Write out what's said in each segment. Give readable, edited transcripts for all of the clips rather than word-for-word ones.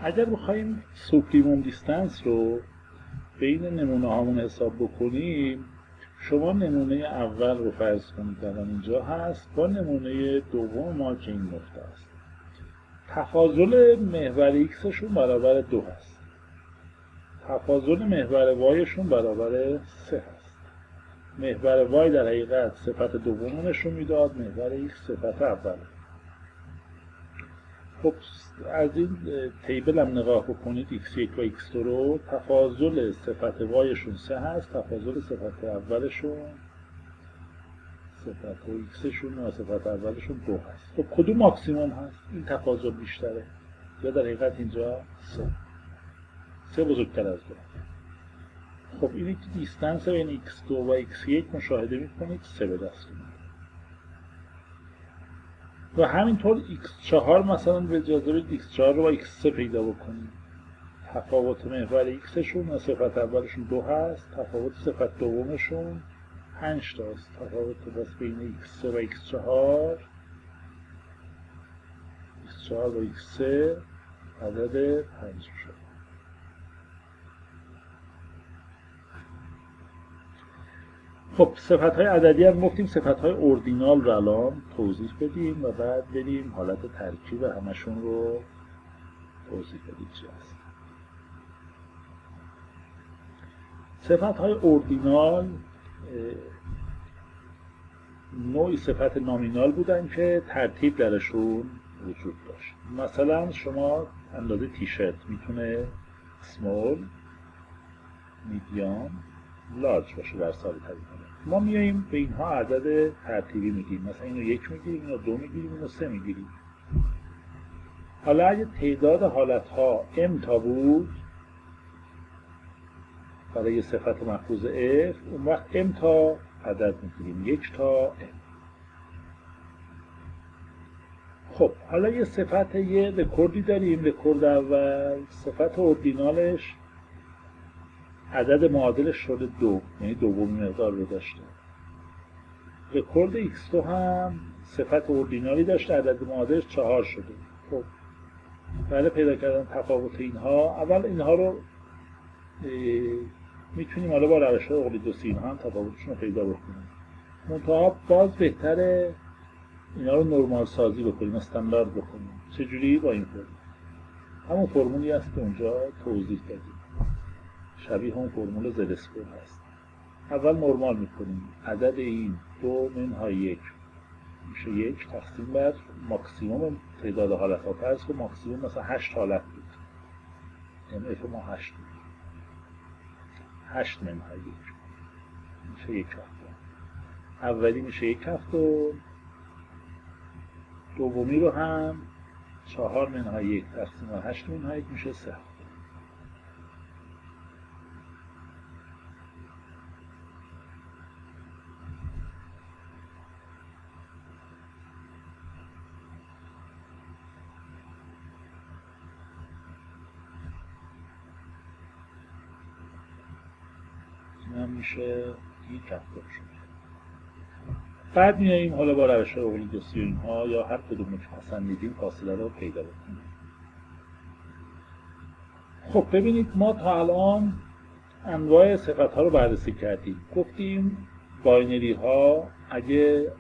اگر بخوایم سوپریموم دیستنس رو بین نمونه هامون حساب بکنیم، شما نمونه اول رو فرض کنید الان اینجا هست با نمونه دوم ما که این نقطه است. تفاضل محور x شون برابر 2 هست. تفاضل محور y شون برابر 3 هست. محور y در حقیقت صفت دوم نشون میداد، محور x صفت اول. خب از این تیبل هم نگاه بکنید x1 و x2 رو، تفاضل صفت y شون 3 هست، تفاضل صفت اولشون صفت x شون و صفت اولشون 2 هست. خب کدوم ماکسیموم هست؟ این تفاضل بیشتره یا در حقیقت اینجا 3 بزرگتر از 2. خب اینی که دیستنس بین x2 و x1 مشاهده میکنید 3 به دست اومده. و همینطور x4 مثلا به اجازه بدید x4 رو با x3 پیدا بکنید. تفاوت محور x شون و صفت اولشون 2 هست، تفاوت صفت دومشون 5 تاست. تفاوت بس بین x3 و x4 و x3 عدد 5 شد. خب صفت‌های عددی هم گفتیم، صفت‌های اوردینال رو الان توضیح بدیم و بعد بریم حالت ترکیب همشون رو توضیح بدیم چی هست. صفت‌های اوردینال نوعی صفت نامینال بودن که ترتیب درشون وجود داشت. مثلا شما اندازه تیشرت میتونه small، medium، لارج باشه در سال ترتیب. ما میاییم به اینها عدد ترتیبی میگیم، مثلا اینو 1 میگیریم، اینو 2 میگیریم، اینو 3 میگیریم. حالا اگه تعداد حالتها m تا بود برای صفت محفوظ f، اون وقت m تا عدد میگیریم، 1 تا m. خب حالا یه صفت یه رکوردی داریم، رکورد اول صفت اوردینالش عدد معادلش شده 2، یعنی دومین مقدار رو داشته. رکورد x2 هم صفت اوردینالی داشته، عدد معادلش 4 شده. خب برای پیدا کردن تفاوت اینها، اول اینها رو میتونیم حالا با روش‌های اقلیدوسی هم تفاوتشون رو پیدا بکنیم. منتها باز بهتره اینا رو نرمال سازی بکنیم، استاندارد بکنیم. چجوری؟ با این فرمول. همون فرمولی هست که اونجا توضیح دادیم، شبیه اون فرمول زد اسکوئر هست. اول نرمال میکنیم، عدد این 2 منهای 1 میشه 1 تقسیم بر ماکسیموم تعداد حالت ها. فرض کن ماکسیموم مثلا 8 حالت بود، ام اف ما 8 بود، 8 منهای 1 میشه 1 هفته. اولی میشه 1 هفته، دومی رو هم 4 منهای 1 تقسیم بر 8 منهای 1 میشه 3 هفته. میشه 1 هفته شد. بعد میاییم حالا با روش اقلیدوسی و اینها یا هر کدوم که پسندیدیم فاصله رو پیدا بکنیم. خب ببینید ما تا الان انواع صفت ها رو بررسی کردیم. گفتیم باینری ها اگه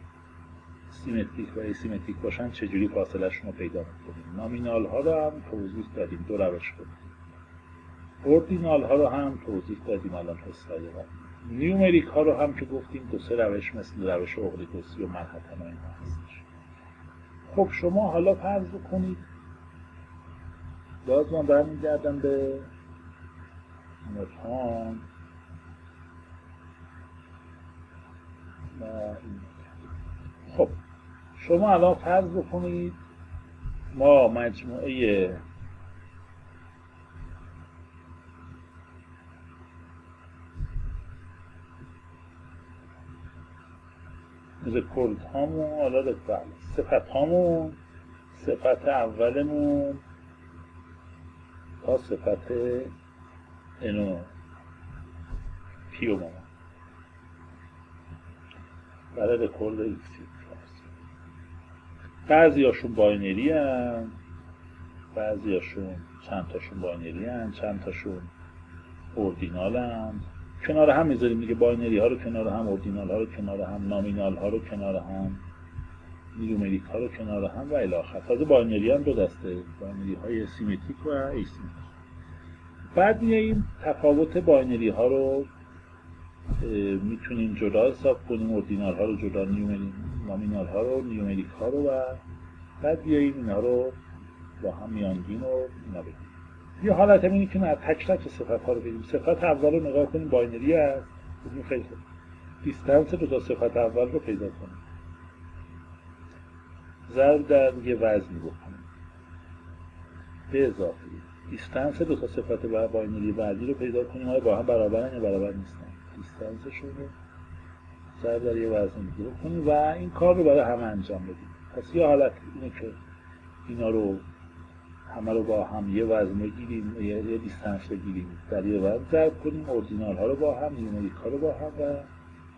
سیمتریک و اسیمتریک باشن چجوری فاصله شون رو پیدا میکنیم. نامینال ها رو هم توضیح دادیم، 2 روش بود. اوردینال ها رو هم توضیح دادیم الان حسابی. نیومریک ها رو هم که گفتیم 2-3 روش مثل روش اقلیدوسی و منحتن و اینها هستش. خب شما حالا فرض بکنید، باز من برمیگردم به نوتان و این. خب شما الان فرض بکنید ما مجموعه رکورد هامون، حالا صفت هامون، صفت اولمون تا صفت اینو پیومون برای رکورد ایکسی. بعضی هاشون باینری هم، بعضیاشون چند تاشون باینری هن، چند تاشون اوردینال هن. کنار هم میذاریم دیگه، باینری ها رو کنار هم، اوردینال ها رو کنار هم، نامینال ها رو کنار هم، نیومریک ها رو کنار هم و الی آخر. تازه باینری هم دو دسته، باینری های سیمتریک و ایسیمتریک. بعد میاییم تفاوت باینری ها رو میتونیم جدا حساب کنیم، اوردینال ها رو جدا، نامینال ها رو، نیومریک ها رو، و بعد بیاییم اینا رو با هم میانگین و اینا بگیم. یه حالت اینه که نه تک تک صفت ها رو بگیم. صفت اول رو نگاه کنیم، باینری هست، بگیم خیلی خوب دیستنس دو تا صفت اول رو پیدا کنیم، ضرب در یه وزنی بکنیم به اضافه دیستنس دو تا صفت باینری بعدی رو پیدا کنیم، آیا با هم برابرن یا برابر نیستن، دیستنسشون رو ضرب در یه وزن دیگه بکنیم و این کار رو برای همه انجام بدیم. پس یه حالت اینه که اینا رو همه رو با هم یه وزن بگیریم، یه دیستنس بگیریم، در یه وزن ضرب کنیم، اوردینال ها رو با هم، نیومریک ها رو با هم و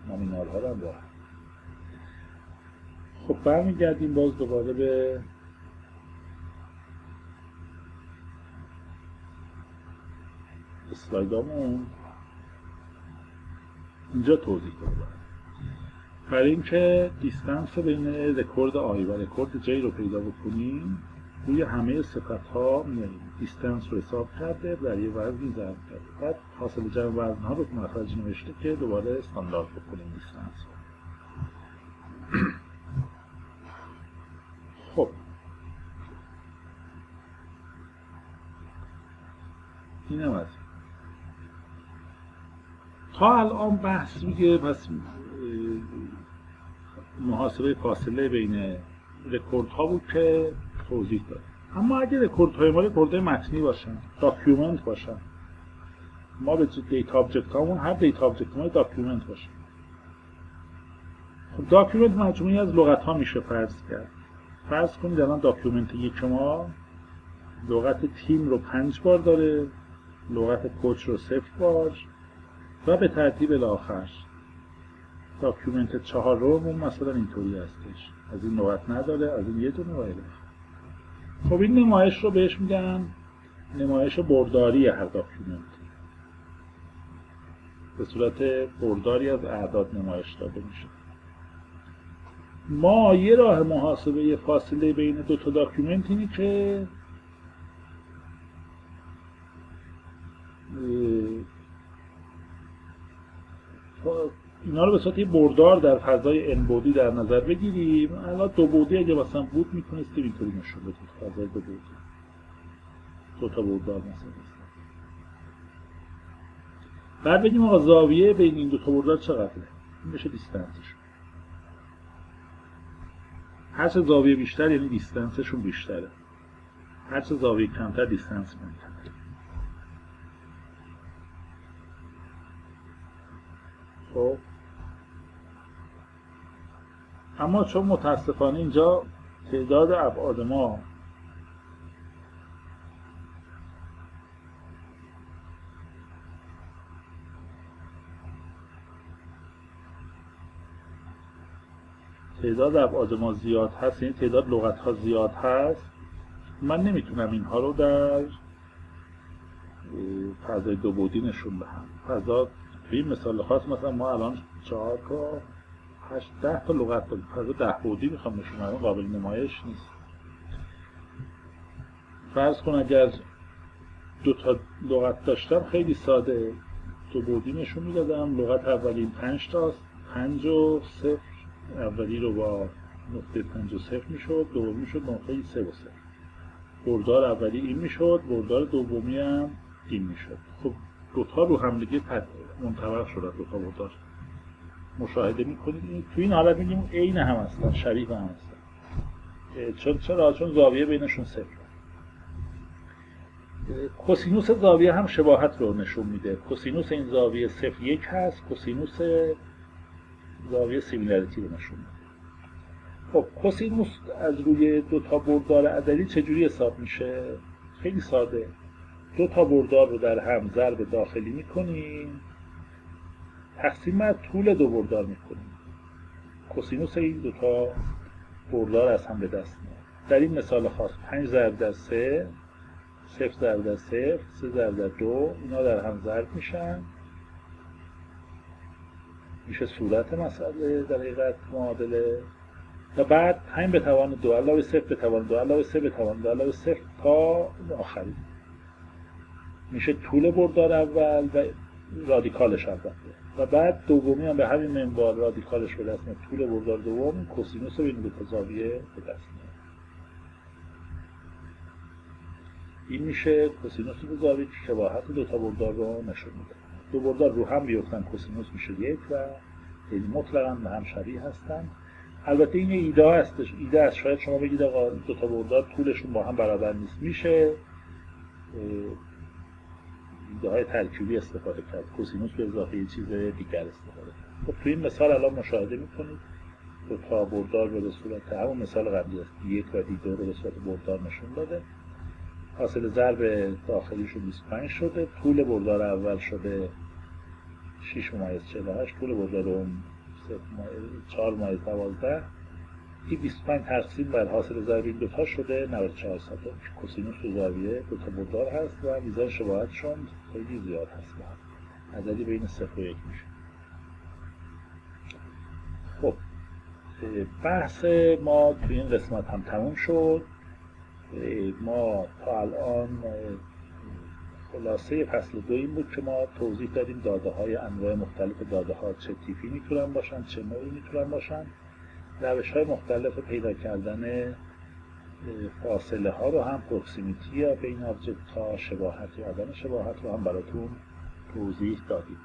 نامینال ها رو با هم. خب برمیگردیم باز دوباره به اسلایدامون. اینجا توضیح دادم برای اینکه دیستنس بین رکورد آی و رکورد جی رو پیدا بکنیم روی همه صفت ها میاریم، دیستنس رو حساب کرده در یه وزنی ضرب کرده، بعد حاصل جمع وزن ها رو مخرج نوشته که دوباره استاندارد بکنیم دیستنس رو. خب اینم از تا الان بحث روی پس محاسبه فاصله بین رکورد ها بود که توضیح داد. اما اگه رکورد های ما رکورد متنی باشن، داکیومنت باشن، ما به دیتا آبجکت هامون هر دیتا آبجکت ما داکیومنت باشه. خب داکیومنت مجموعی از لغت ها میشه فرض کرد. فرض کنید الان داکیومنت یک ما لغت تیم رو 5 بار داره، لغت کوچ رو 0 بار و به ترتیب الاخر. داکیومنت 4 رو مثلا اینطوری هستش، از این لغت نداره، از این یه دونه و الی. خب این نمایش رو بهش میگن نمایش برداری هر داکیومنت، به صورت برداری از اعداد نمایش داده میشه. ما یه راه محاسبه فاصله بین دو تا داکیومنت اینه که اینا رو به صورت بردار در فضای n بعدی در نظر بگیریم. الان دو بعدی اگه مثلا بود میتونستیم اینطوری نشون بدیم، فضای دو بعدی دو تا بردار مثلا. بعد بگیم آقا زاویه بین این دو تا بردار چقدره؟ این میشه دیستنسش. هر چه زاویه بیشتر یعنی دیستنسشون بیشتره، هر چه زاویه کمتر دیستنس کمتره. خب اما چون متاسفانه اینجا تعداد ابعاد ما زیاد هست، یعنی تعداد لغت ها زیاد هست، من نمیتونم اینها رو در فضای دو بعدی نشون دهم. فضا به این مثال خاص مثلا ما الان 4 تا 8 10 تا لغت داریم، فضا 10 بعدی میخوام نشون بدم، قابل نمایش نیست. فرض کن اگر 2 تا لغت داشتم خیلی ساده دو بعدی نشون میدادم. لغت اولی 5 تاست، 5 و 0 اولی رو با نقطه 5 و 0 میشد، دومی میشد نقطه 3 و 0. بردار اولی این میشد، بردار دومی هم این میشد. خب دوتا رو هم دیگه منطبق شد، دوتا بردار مشاهده میکنید. تو این حالت میگیم عین هم هستن، شبیه هم هستن. چون زاویه بینشون 0. کوسینوس زاویه هم شباهت رو نشون میده. کوسینوس این زاویه 0,1 هست، کوسینوس زاویه سیمیلاریتی رو نشون میده. خب کوسینوس از روی دو تا بردار عددی چجوری حساب میشه؟ خیلی ساده. دو تا بردار رو در هم ضرب داخلی میکنیم، تقسیم بر طول دو بردار میکنیم. کوسینوس این دو تا بردار از هم به دست میاد. در این مثال خاص 5 ضرب در 3 0 ضرب در 0 3 ضرب در 2 اینا در هم ضرب میشن، میشه صورت مسئله در حقیقت معادله. و بعد همین به توان 2 علاوه 0 به توان 2 علاوه 3 به توان 2 علاوه 0 تا آخری میشه طول بردار اول و رادیکالش البته. و بعد دومی هم به همین منوال رادیکالش به دست میاد، طول بردار دوم کوسینوس بین دو تا زاویه به دست میاد. این میشه کوسینوس به زاویه که شباهت دو تا بردار رو نشون میده. دو بردار رو هم بیفتن کوسینوس میشه 1 و یعنی مطلقاً به هم شبیه هستن. البته این ایده هستش، ایده است. شاید شما بگید آقا دو تا بردار طولشون با هم برابر نیست، میشه ایده های ترکیبی استفاده کرد، کوسینوس به اضافه یه چیز دیگر استفاده کرد. خب تو این مثال الان مشاهده میکنید دو تا بردار رو به صورت همون مثال قبلی است، D1 و D2 رو به صورت بردار نشون داده. حاصل ضرب داخلیشون 25 شده، طول بردار اول شده 6.48، طول بردار دوم 4.12. این 25 تقسیم بر حاصل ضرب این دوتا شده 94 سانتی. کوسینوس و زاویه دو تا بردار هست و میزان شباهتشون خیلی زیاد هست، عددی بین 0 و 1 میشه. خب بحث ما تو این قسمت هم تموم شد. ما تا الان خلاصه فصل 2 این بود که ما توضیح دادیم داده های انواع مختلف داده ها چه تیپی میتونن باشن، چه نوعی میتونن باشن، روش های مختلف پیدا کردن فاصله ها رو هم پروکسیمیتی یا بین آبجکت ها، شباهت یا عدم شباهت رو هم براتون توضیح دادیم.